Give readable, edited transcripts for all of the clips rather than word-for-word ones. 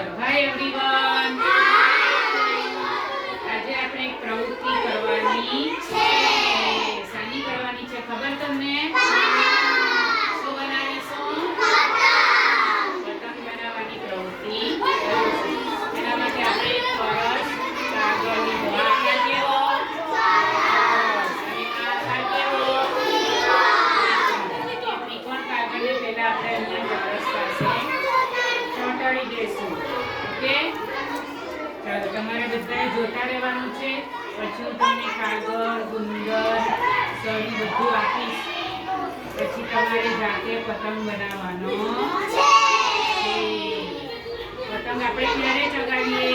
ચલો hi everyone. આજે આપણે એક પ્રવૃત્તિ કરવાની છે. શાની કરવાની છે ખબર તમને? શું બનાવીશું? પતંગ બનાવવાની પ્રવૃત્તિ. એના માટે આપણે એક પરસ કાગળની બહાર કેવો અને આ કેવો ત્રિકોણ કાગળને પહેલા આપણે અહીંયા પરસ પાસે ચોંટાડી દઈશું. ઓકે, ચાલો તમારે બધાએ જોતા રહેવાનું છે. પછી હું તમને કાગળ, ગુંદર, સળી બધું આપીશ. પછી તમારે જાતે પતંગ બનાવવાનો છે. પતંગ આપણે ક્યારે ચગાવીએ?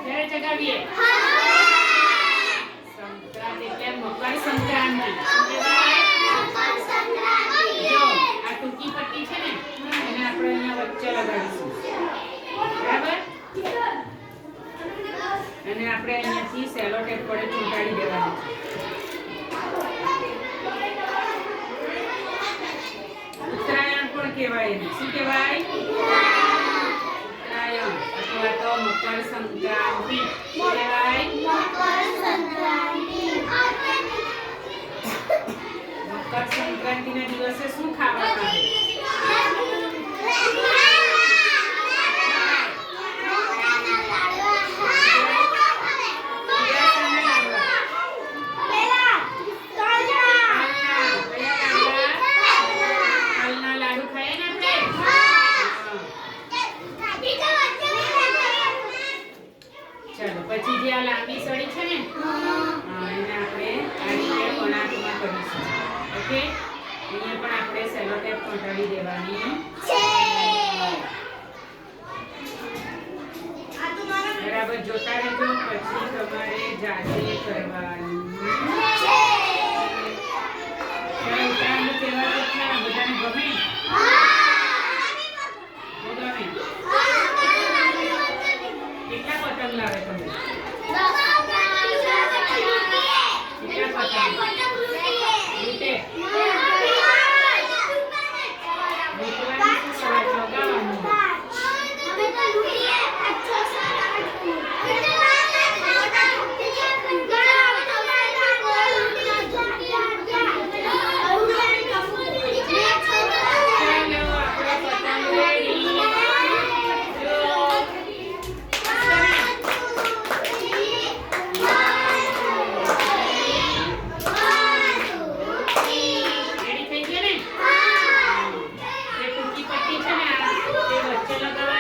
ક્યારે ચગાવીએ? સંક્રાંતિ એટલે મકર સંક્રાંતિ. જો આ ટૂંકી પટ્ટી છે ને એને આપણે અહીંયા વચ્ચે લગાડીશું. બરાબર? અને આપણે અહીંયાથી સેલો ટેપ વડે ચોંટાડી દેવાનું છે. ઉત્તરાયણ પણ કહેવાય એને. શું કહેવાય? ઉત્તરાયણ અથવા તો મકર સંક્રાંતિ કહેવાય. મકર સંક્રાંતિના દિવસે શું ખાવાનું આવે? પછી જે આ લાંબી સળી છે ને એને આપણે આ રીતે વણાટમાં કરીશું. ઓકે, અહીંયા પણ આપણે સેલો ટેપ ચોંટાડી દેવાની છે. બરાબર જોતા રહેજો. પછી તમારે જાતે કરવાનું છે. ઉત્તરાયણનો તહેવાર છે, બધાને ગમે? કેટલા પતંગ લાવે તમે? લગાવવા